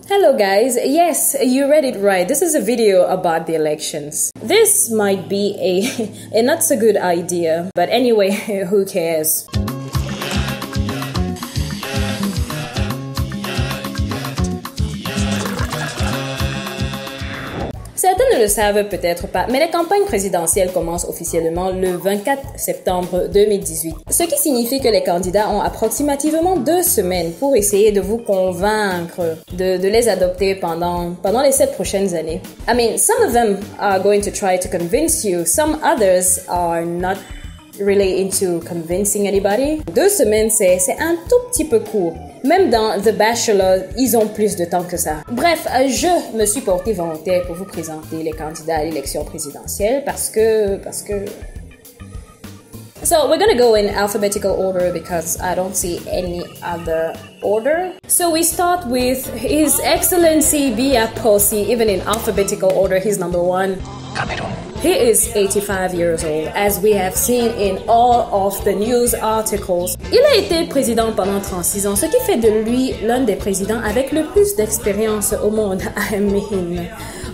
Hello guys, yes, you read it right. This is a video about the elections. This might be a not so good idea, but anyway, who cares? Certains ne le savent peut-être pas, mais la campagne présidentielle commence officiellement le 24 septembre 2018. Ce qui signifie que les candidats ont approximativement 2 semaines pour essayer de vous convaincre de les adopter pendant les 7 prochaines années. I mean, some of them are going to try to convince you, some others are not really into convincing anybody. 2 semaines, c'est un tout petit peu court. Même dans The Bachelor, ils ont plus de temps que ça. Bref, je me suis portée volontaire pour vous présenter les candidats à l'élection présidentielle parce que... So we're gonna go in alphabetical order because I don't see any other order. So we start with His Excellency Biya Posey. Even in alphabetical order, he's number 1. Cameroon. He is 85 years old, as we have seen in all of the news articles. Il a été président pendant 36 ans, ce qui fait de lui l'un des présidents avec le plus d'expérience au monde. I mean,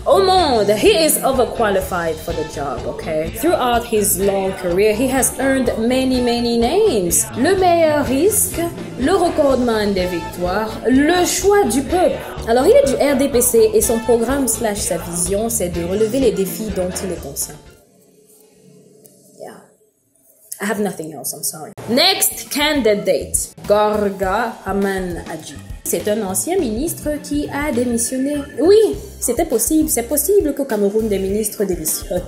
au monde, he is overqualified for the job, okay? Throughout his long career, he has earned many names. Le meilleur risque, le recordman des victoires, le choix du peuple. Alors, il est du RDPC et son programme / sa vision, c'est de relever les défis dont il est conscient. Yeah. I have nothing else, I'm sorry. Next candidate, Garga Haman Adji. C'est un ancien ministre qui a démissionné. Oui, c'est possible qu'au Cameroun, des ministres démissionnent.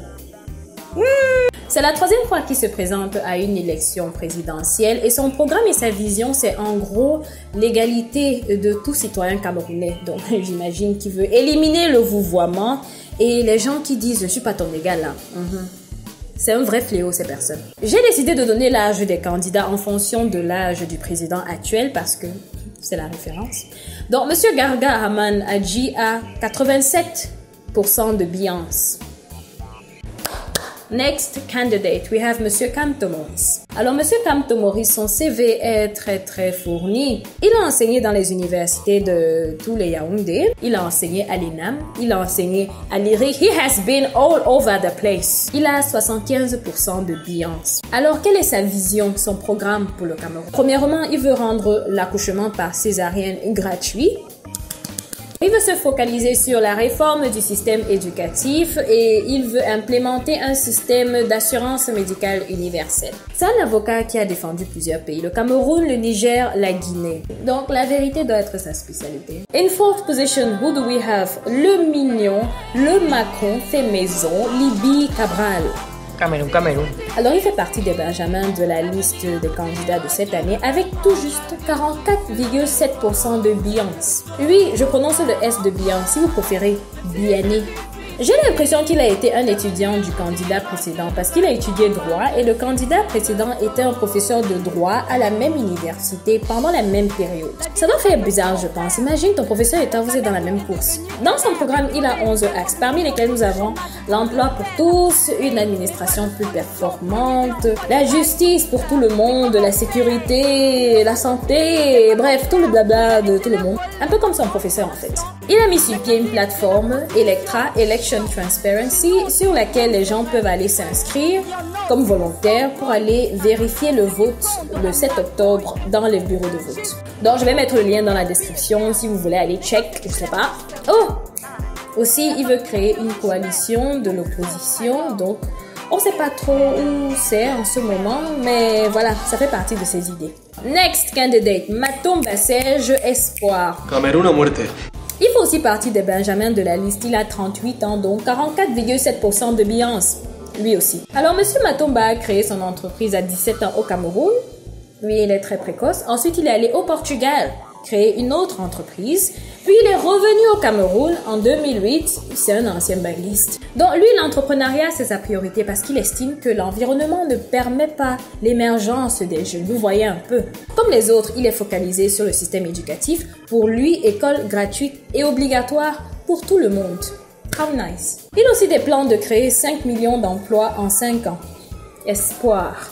C'est la 3e fois qu'il se présente à une élection présidentielle et son programme et sa vision, c'est en gros l'égalité de tout citoyen camerounais. Donc j'imagine qu'il veut éliminer le vouvoiement et les gens qui disent « je suis pas ton égal là ». C'est un vrai fléau, ces personnes. J'ai décidé de donner l'âge des candidats en fonction de l'âge du président actuel parce que c'est la référence. Donc, Monsieur Garga Haman Adji a 87% de biance. Next candidate, we have Monsieur Kamto Maurice. Alors, Monsieur Kamto Maurice, son CV est très fourni. Il a enseigné dans les universités de tous les Yaoundé. Il a enseigné à l'INAM. Il a enseigné à l'IRI. He has been all over the place. Il a 75% de biance. Alors, quelle est sa vision, son programme pour le Cameroun? Premièrement, il veut rendre l'accouchement par césarienne gratuit. Il veut se focaliser sur la réforme du système éducatif et il veut implémenter un système d'assurance médicale universelle. C'est un avocat qui a défendu plusieurs pays, le Cameroun, le Niger, la Guinée. Donc la vérité doit être sa spécialité. In 4th position, who do we have? Le Mignon, le Macron fait maison, Libye Cabral. Cameroun. Alors, il fait partie des Benjamins de la liste des candidats de cette année avec tout juste 44,7% de biance. Oui, je prononce le S de biance, si vous préférez, Biané. J'ai l'impression qu'il a été un étudiant du candidat précédent parce qu'il a étudié droit et le candidat précédent était un professeur de droit à la même université pendant la même période. Ça doit faire bizarre, je pense. Imagine ton professeur et toi, vous êtes dans la même course. Dans son programme, il a 11 axes, parmi lesquels nous avons l'emploi pour tous, une administration plus performante, la justice pour tout le monde, la sécurité, la santé, bref, tout le blabla de tout le monde. Un peu comme son professeur en fait. Il a mis sur pied une plateforme, Electra, Election Transparency, sur laquelle les gens peuvent aller s'inscrire comme volontaires pour aller vérifier le vote le 7 octobre dans les bureaux de vote. Donc, je vais mettre le lien dans la description si vous voulez aller check, je sais pas. Oh! Aussi, il veut créer une coalition de l'opposition, donc on sait pas trop où c'est en ce moment, mais voilà, ça fait partie de ses idées. Next candidate, Matomba Serge Espoir. Cameroun à muerte. Il fait aussi partie des Benjamins de la liste. Il a 38 ans, donc 44,7% de biance. Lui aussi. Alors, Monsieur Matomba a créé son entreprise à 17 ans au Cameroun. Lui, il est très précoce. Ensuite, il est allé au Portugal, créer une autre entreprise. Puis, il est revenu au Cameroun en 2008. C'est un ancien baguiste. Donc, lui, l'entrepreneuriat, c'est sa priorité parce qu'il estime que l'environnement ne permet pas l'émergence des jeunes. Vous voyez un peu. Comme les autres, il est focalisé sur le système éducatif. Pour lui, école gratuite et obligatoire pour tout le monde. How nice. Il a aussi des plans de créer 5 millions d'emplois en 5 ans. Espoir.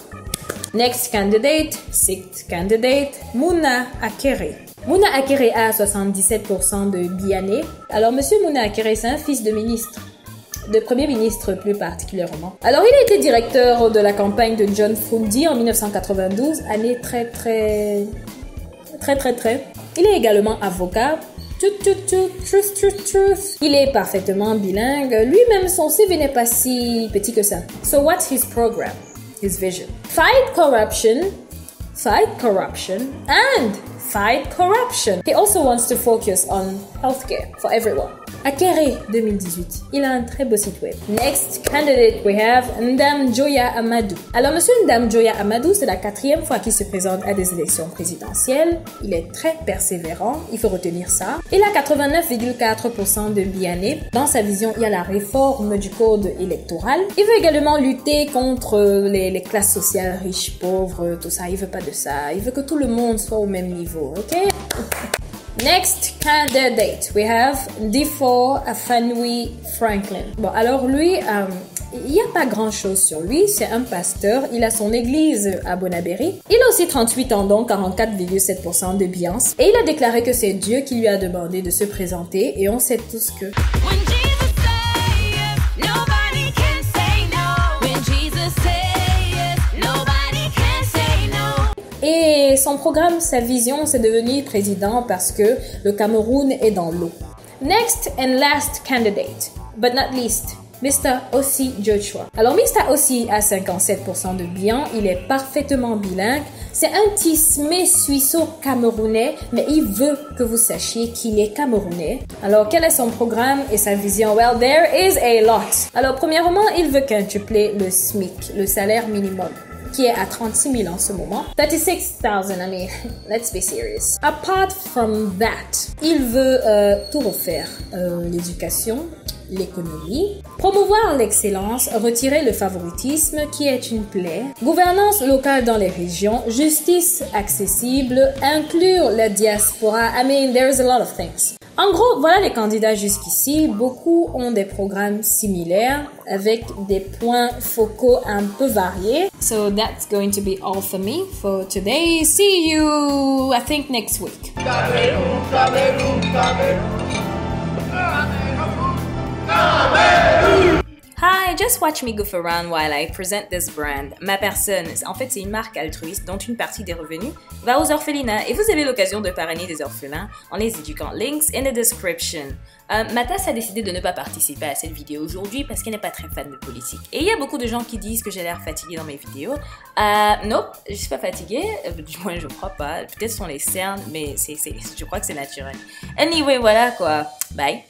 Next candidate, 6th candidate, Mouna Akere. Muna Akere a 77% de Biané. Alors, monsieur Muna Akere, c'est un fils de ministre. De premier ministre plus particulièrement. Alors, il a été directeur de la campagne de John Fundi en 1992, année très. Il est également avocat. Truth. Il est parfaitement bilingue. Lui-même, son CV n'est pas si petit que ça. So what's his program? His vision? Fight corruption, and fight corruption. He also wants to focus on healthcare for everyone. Akere 2018, il a un très beau site web. Next candidate we have Ndam Joya Amadou. Alors monsieur Ndam Joya Amadou, c'est la 4e fois qu'il se présente à des élections présidentielles. Il est très persévérant, il faut retenir ça. Il a 89,4% de Biané. Dans sa vision, il y a la réforme du code électoral. Il veut également lutter contre les classes sociales riches, pauvres, tout ça. Il veut pas de ça. Il veut que tout le monde soit au même niveau, ok? Next candidate, we have Ndifo Afanui Franklin. Bon, alors lui, il n'y a pas grand-chose sur lui. C'est un pasteur. Il a son église à Bonabéry. Il a aussi 38 ans, donc 44,7% de biance. Et il a déclaré que c'est Dieu qui lui a demandé de se présenter. Et on sait tous que... Et son programme, sa vision, c'est devenir président parce que le Cameroun est dans l'eau. Next and last candidate, but not least, Mr. Ossi Joshua. Alors, Mr. Ossi a 57% de bilan, il est parfaitement bilingue. C'est un tismé suisseau-camerounais, mais il veut que vous sachiez qu'il est camerounais. Alors, quel est son programme et sa vision? Well, there is a lot. Alors, premièrement, il veut quintupler le SMIC, le salaire minimum, qui est à 36 000 en ce moment. 36,000, I mean, let's be serious. Apart from that, il veut tout refaire. L'éducation, l'économie, promouvoir l'excellence, retirer le favoritisme qui est une plaie, gouvernance locale dans les régions, justice accessible, inclure la diaspora. I mean, there's a lot of things. En gros, voilà les candidats jusqu'ici. Beaucoup ont des programmes similaires avec des points focaux un peu variés. So that's going to be all for me for today. See you, I think, next week. Hi, just watch me goof around while I present this brand. Ma personne, en fait, c'est une marque altruiste dont une partie des revenus va aux orphelinats et vous avez l'occasion de parrainer des orphelins en les éduquant. Links in the description. Matas a décidé de ne pas participer à cette vidéo aujourd'hui parce qu'elle n'est pas très fan de politique. Et il y a beaucoup de gens qui disent que j'ai l'air fatiguée dans mes vidéos. Nope, je suis pas fatiguée, du moins je crois pas. Peut-être ce sont les cernes, mais je crois que c'est naturel. Anyway, voilà quoi. Bye.